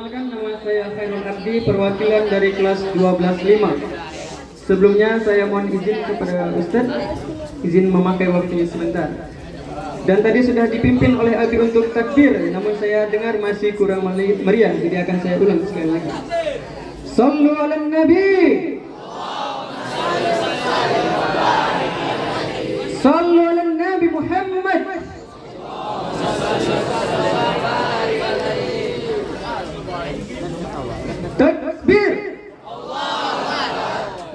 Perkenalkan, nama saya Khairul Abdi, perwakilan dari kelas 12.5. Sebelumnya saya mohon izin kepada Ustaz, izin memakai waktunya sebentar. Dan tadi sudah dipimpin oleh Abi untuk takbir, namun saya dengar masih kurang meriah, jadi akan saya ulang sekali lagi. Sallu ala Nabi, Sallu ala Nabi Muhammad. Takbir.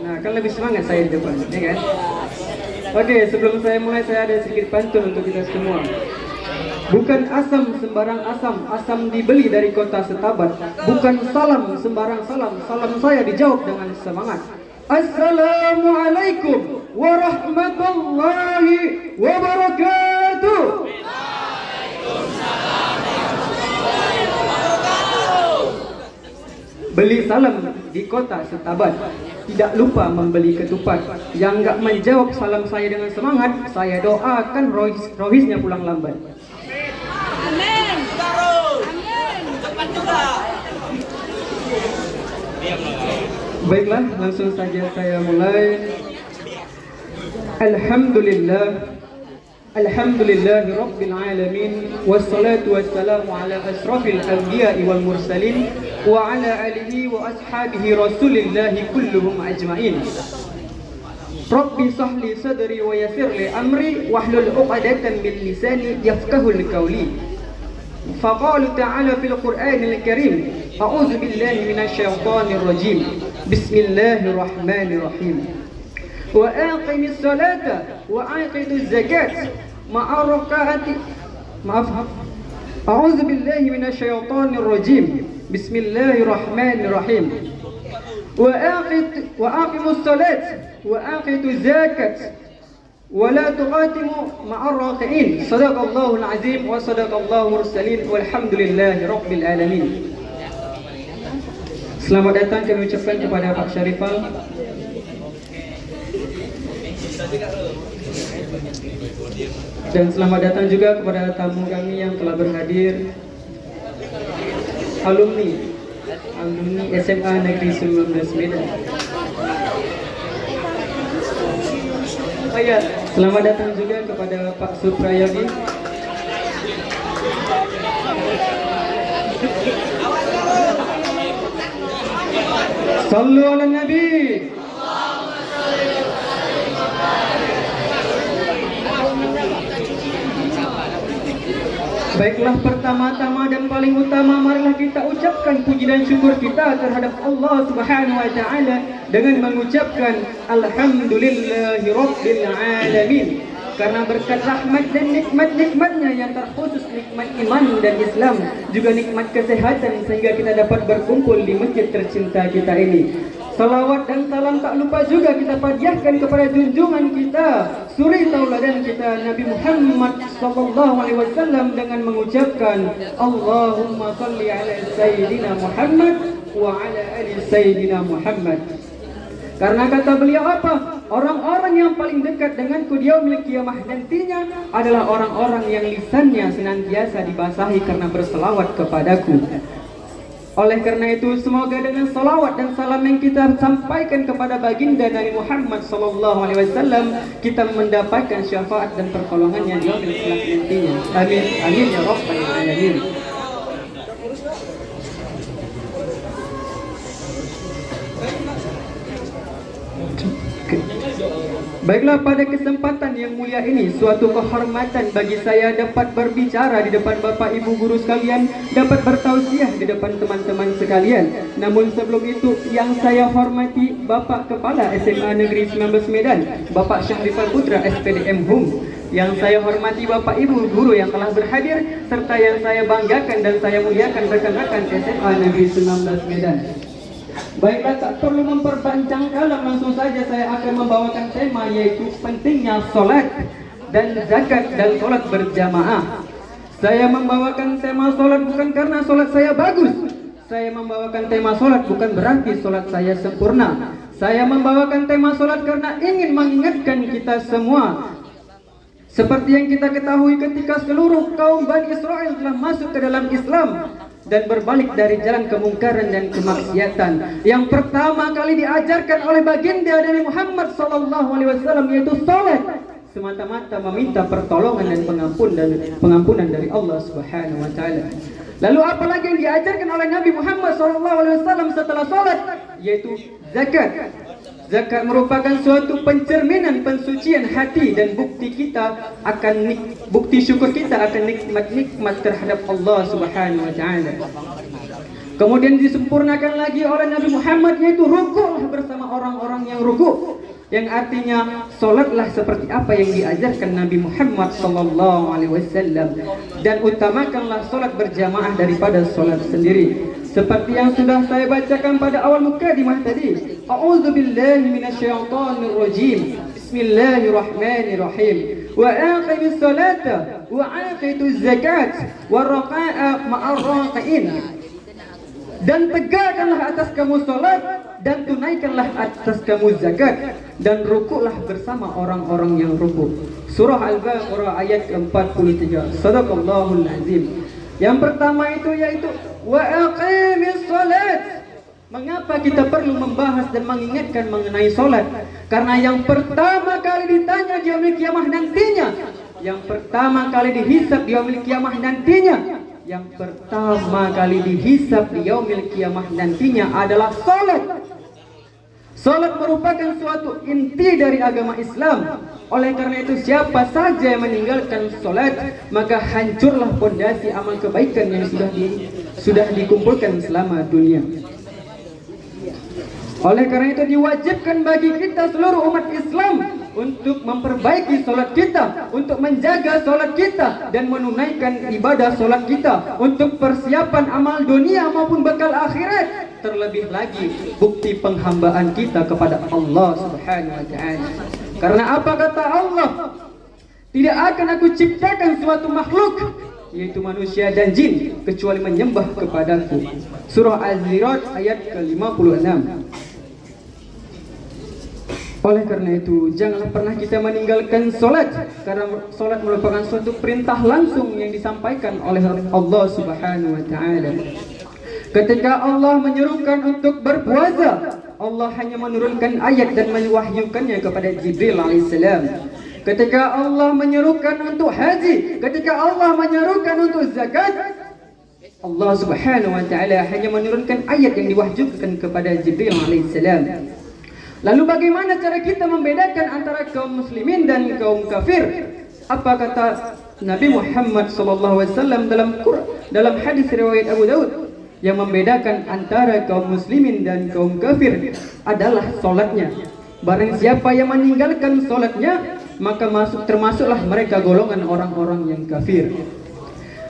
Nah, kan lebih semangat saya di depan, ya kan? Oke, sebelum saya mulai saya ada sedikit pantun untuk kita semua. Bukan asam sembarang asam, asam dibeli dari kota Setabat. Bukan salam sembarang salam, salam saya dijawab dengan semangat. Assalamualaikum warahmatullahi wabarakatuh. Beli salam di kota Setabat, tidak lupa membeli ketupat. Yang nggak menjawab salam saya dengan semangat, saya doakan rohisnya pulang lambat. Amin. Amin. Cepat juga. Baiklah, langsung saja saya mulai. Alhamdulillah, Alhamdulillahi Rabbil Alamin, wassalatu wassalamu ala asrafil anbiya'i wal mursalin wa ala alihi wa ashabihi rasulillahi kulluhum ajma'in. Rabbi sahli sadri wa yassir li amri wahlul 'uqdatan min lisani yafqahul qawli. Faqala ta'ala fil Qur'anil Karim, a'udzu billahi minasy syaithanir rajim. Bismillahirrahmanirrahim. Wa aqimis salata wa aqiduz zakat ma'a rakaati. Maaf. A'udzu billahi minasy syaithanir rajim. Bismillahirrahmanirrahim. Wa aqimus salat wa aqiduz zakat wa la tuqatimu ma'a raqiin. Shadaqallahul azim wa shadaqallahu mursalin walhamdulillahi rabbil alamin. Selamat datang kami ucapkan kepada Pak Syarifal. Dan selamat datang juga kepada tamu kami yang telah berhadir, alumni SMA Negeri 19 Medan. Oh ya, selamat datang juga kepada Pak Suprayadi. Sallu ala Nabi. Baiklah, pertama-tama dan paling utama marilah kita ucapkan puji dan syukur kita terhadap Allah Subhanahu wa taala dengan mengucapkan alhamdulillahi rabbil alamin. Karena berkat rahmat dan nikmat-nikmatnya yang terkhusus nikmat iman dan Islam, juga nikmat kesehatan, sehingga kita dapat berkumpul di masjid tercinta kita ini. Salawat dan salam tak lupa juga kita panjatkan kepada junjungan kita, suri tauladan kita Nabi Muhammad sallallahu alaihi wasallam dengan mengucapkan Allahumma shalli ala sayyidina Muhammad wa ala ali sayyidina Muhammad. Karena kata beliau apa? Orang-orang yang paling dekat denganku di yaumil qiyamah nantinya adalah orang-orang yang lisannya senantiasa dibasahi karena berselawat kepadaku. Oleh karena itu, semoga dengan salawat dan salam yang kita sampaikan kepada baginda Nabi Muhammad sallallahu alaihi wasallam, kita mendapatkan syafaat dan pertolongannya di yaumil qiyamah nantinya. Amin. Amin ya rabbal alamin. Baiklah, pada kesempatan yang mulia ini suatu kehormatan bagi saya dapat berbicara di depan Bapak Ibu guru sekalian, dapat bertausiah di depan teman-teman sekalian. Namun sebelum itu, yang saya hormati Bapak Kepala SMA Negeri 19 Medan, Bapak Syahrifal Putra SPDM HUM. Yang saya hormati Bapak Ibu guru yang telah berhadir, serta yang saya banggakan dan saya muliakan rekan-rekan SMA Negeri 19 Medan. Baiklah, tak perlu memperpanjang kalam, langsung saja saya akan membawakan tema, yaitu pentingnya sholat dan zakat dan sholat berjamaah. Saya membawakan tema sholat bukan karena sholat saya bagus. Saya membawakan tema sholat bukan berarti sholat saya sempurna. Saya membawakan tema sholat karena ingin mengingatkan kita semua, seperti yang kita ketahui ketika seluruh kaum Bani Israel telah masuk ke dalam Islam, dan berbalik dari jalan kemungkaran dan kemaksiatan. Yang pertama kali diajarkan oleh baginda dari Muhammad sallallahu alaihi wasallam yaitu salat, semata-mata meminta pertolongan dan pengampunan dari Allah Subhanahu wa taala. Lalu apa lagi yang diajarkan oleh Nabi Muhammad sallallahu alaihi wasallam setelah salat? Yaitu zakat. Zakat merupakan suatu pencerminan pensucian hati dan bukti syukur kita akan nikmat terhadap Allah Subhanahu wa taala. Kemudian disempurnakan lagi oleh Nabi Muhammad yaitu rukuklah bersama orang-orang yang rukuk. Yang artinya solatlah seperti apa yang diajarkan Nabi Muhammad sallallahu alaihi wasallam, dan utamakanlah solat berjamaah daripada solat sendiri. Seperti yang sudah saya bacakan pada awal mukadimah tadi. A'udzubillahi minasyaitonir rajim. Bismillahirrahmanirrahim. Wa aqimis salata wa aqituz zakat warqa'a ma'ar raqiin. Dan tegakkanlah atas kamu salat dan tunaikanlah atas kamu zakat dan rukuklah bersama orang-orang yang rukuk. Surah Al-Baqarah ayat 43. Shadaqallahul azim. Yang pertama itu yaitu wa aqimis salat. Mengapa kita perlu membahas dan mengingatkan mengenai salat? Karena yang pertama kali ditanya di yaumil kiamah nantinya, yang pertama kali dihisab di yaumil kiamah nantinya, yang pertama kali dihisab di yaumil kiamah nantinya adalah salat. Salat merupakan suatu inti dari agama Islam. Oleh karena itu siapa saja yang meninggalkan salat, maka hancurlah pondasi amal kebaikan yang sudah dikumpulkan selama dunia. Oleh karena itu diwajibkan bagi kita seluruh umat Islam untuk memperbaiki salat kita, untuk menjaga salat kita dan menunaikan ibadah salat kita untuk persiapan amal dunia maupun bekal akhirat. Terlebih lagi bukti penghambaan kita kepada Allah Subhanahu wa taala. Karena apa kata Allah? Tidak akan aku ciptakan suatu makhluk yaitu manusia dan jin kecuali menyembah kepadaku. Surah Az-Ziriyat ayat ke-56. Oleh karena itu, janganlah pernah kita meninggalkan solat, karena solat merupakan suatu perintah langsung yang disampaikan oleh Allah Subhanahu wa taala. Ketika Allah menyerukan untuk berpuasa, Allah hanya menurunkan ayat dan mewahyukannya kepada Jibril alaihissalam. Ketika Allah menyerukan untuk haji, ketika Allah menyerukan untuk zakat, Allah Subhanahu wa taala hanya menurunkan ayat yang diwahyukan kepada Jibril alaihissalam. Lalu bagaimana cara kita membedakan antara kaum muslimin dan kaum kafir? Apa kata Nabi Muhammad SAW dalam hadis riwayat Abu Daud? Yang membedakan antara kaum muslimin dan kaum kafir adalah solatnya. Barang siapa yang meninggalkan solatnya, maka termasuklah mereka golongan orang-orang yang kafir.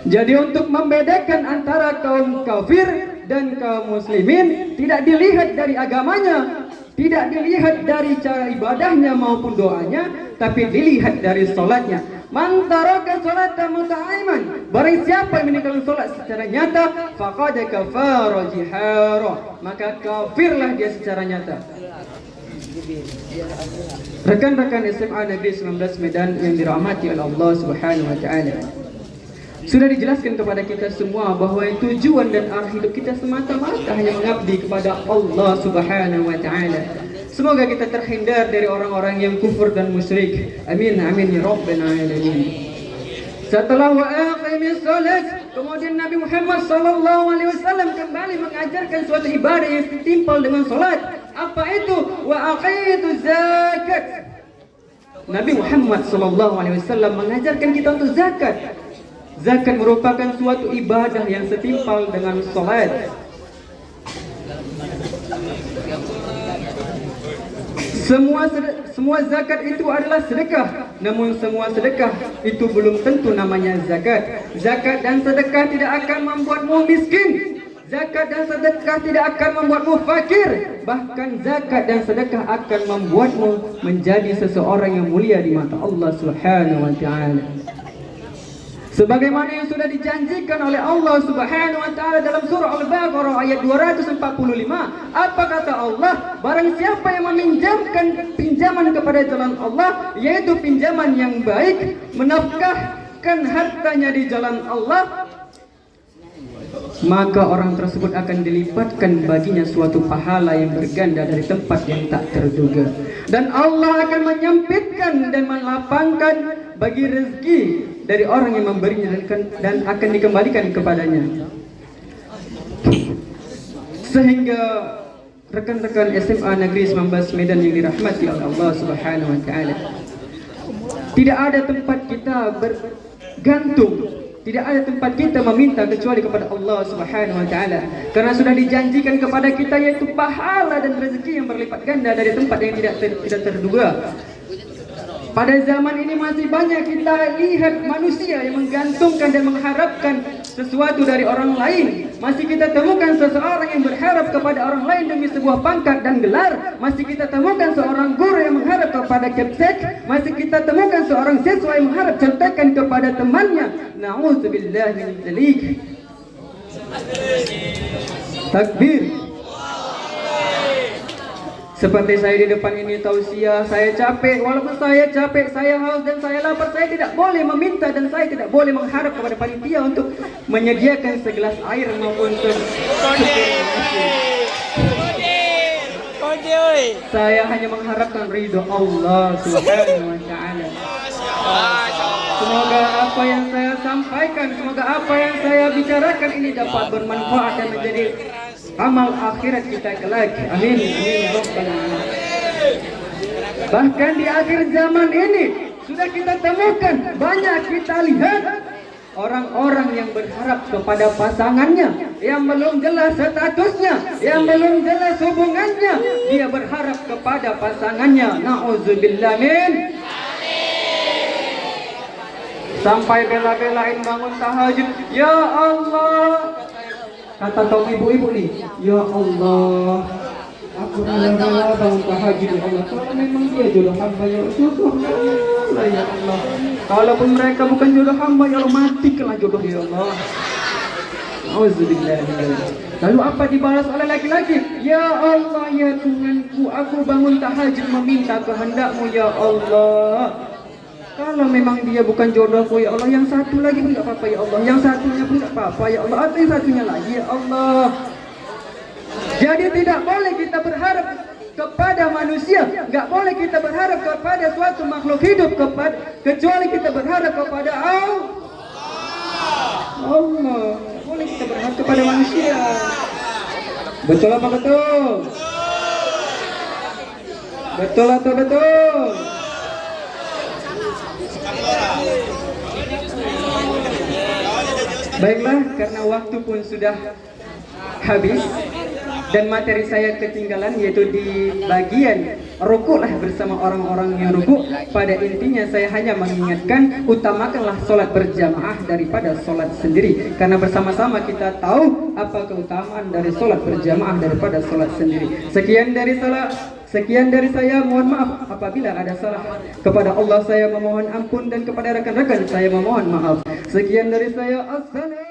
Jadi untuk membedakan antara kaum kafir dan kaum muslimin tidak dilihat dari agamanya, tidak dilihat dari cara ibadahnya maupun doanya, tapi dilihat dari solatnya. Man taraka salata muta'aiman, barang siapa yang meninggalkan solat secara nyata, faqad kafara jihara, maka kafirlah dia secara nyata. Rekan-rekan SMA Negeri 19 Medan yang dirahmati oleh Allah Subhanahu wa taala. Sudah dijelaskan kepada kita semua bahwa tujuan dan arah hidup kita semata-mata hanya mengabdi kepada Allah Subhanahu wa taala. Semoga kita terhindar dari orang-orang yang kufur dan musyrik. Amin amin ya rabbal alamin. Setelah wa aqimis salat, kemudian Nabi Muhammad sallallahu alaihi wasallam kembali mengajarkan suatu ibadah yang setimpal dengan salat. Apa itu? Wa aqituz zakat. Nabi Muhammad sallallahu alaihi wasallam mengajarkan kita untuk zakat. Zakat merupakan suatu ibadah yang setimpal dengan salat. Semua zakat itu adalah sedekah, namun semua sedekah itu belum tentu namanya zakat. Zakat dan sedekah tidak akan membuatmu miskin. Zakat dan sedekah tidak akan membuatmu fakir. Bahkan zakat dan sedekah akan membuatmu menjadi seseorang yang mulia di mata Allah Subhanahu wa taala. Sebagaimana yang sudah dijanjikan oleh Allah Subhanahu wa taala dalam surah Al-Baqarah ayat 245. Apa kata Allah? Barang siapa yang meminjamkan pinjaman kepada jalan Allah, yaitu pinjaman yang baik, menafkahkan hartanya di jalan Allah, maka orang tersebut akan dilipatkan baginya suatu pahala yang berganda dari tempat yang tak terduga, dan Allah akan menyempitkan dan melapangkan bagi rezeki dari orang yang memberinya dan akan dikembalikan kepadanya. Sehingga rekan-rekan SMA Negeri 19 Medan yang dirahmati oleh Allah Subhanahu wa taala, tidak ada tempat kita bergantung, tidak ada tempat kita meminta kecuali kepada Allah Subhanahu wa taala, karena sudah dijanjikan kepada kita yaitu pahala dan rezeki yang berlipat ganda dari tempat yang tidak terduga. Pada zaman ini masih banyak kita lihat manusia yang menggantungkan dan mengharapkan sesuatu dari orang lain. Masih kita temukan seseorang yang berharap kepada orang lain demi sebuah pangkat dan gelar. Masih kita temukan seorang guru yang mengharap kepada kepsek. Masih kita temukan seorang siswa yang mengharap contekan kepada temannya. Na'udzubillah min dzalik. Takbir. Seperti saya di depan ini tausiah, saya capek, walaupun saya capek, saya haus dan saya lapar, saya tidak boleh meminta dan saya tidak boleh mengharap kepada panitia untuk menyediakan segelas air maupun saya hanya mengharapkan ridho Allah Subhanahu wa taala. Semoga apa yang saya sampaikan, semoga apa yang saya bicarakan ini dapat bermanfaat dan menjadi amal akhirat kita kelak. Amin. Amin. Rabbal alamin. Bahkan di akhir zaman ini sudah kita temukan, banyak kita lihat orang-orang yang berharap kepada pasangannya yang belum jelas statusnya, yang belum jelas hubungannya, dia berharap kepada pasangannya. Na'udzubillah min. Sampai bela-belain bangun tahajud. Ya Allah, kata kaum ibu-ibu nih, ya Allah, aku rela bangun tahajud ya Allah. Kalau memang dia jodoh hamba ya Allah, ya Allah. Kalaupun mereka bukan jodoh hamba ya Allah, matikanlah jodoh ya Allah. Auzubillah. Lalu apa dibalas oleh laki-laki? Ya Allah, ya Tuhanku, aku bangun tahajud meminta kehendak-Mu ya Allah. Kalau memang dia bukan jodohku ya Allah, yang satu lagi pun tidak apa-apa ya Allah, yang satunya pun tidak apa-apa ya Allah, atau yang satunya lagi ya Allah. Jadi tidak boleh kita berharap kepada manusia, nggak boleh kita berharap kepada suatu makhluk hidup kecuali kita berharap kepada Allah. Nggak boleh kita berharap kepada manusia. Betul apa betul? Betul atau betul? Baiklah, karena waktu pun sudah habis dan materi saya ketinggalan, yaitu di bagian rukuklah bersama orang-orang yang rukuk. Pada intinya saya hanya mengingatkan, utamakanlah sholat berjamaah daripada sholat sendiri, karena bersama-sama kita tahu apa keutamaan dari sholat berjamaah daripada sholat sendiri. Sekian dari saya, mohon maaf apabila ada salah. Kepada Allah saya memohon ampun dan kepada rekan-rekan saya memohon maaf. Sekian dari saya, assalamualaikum.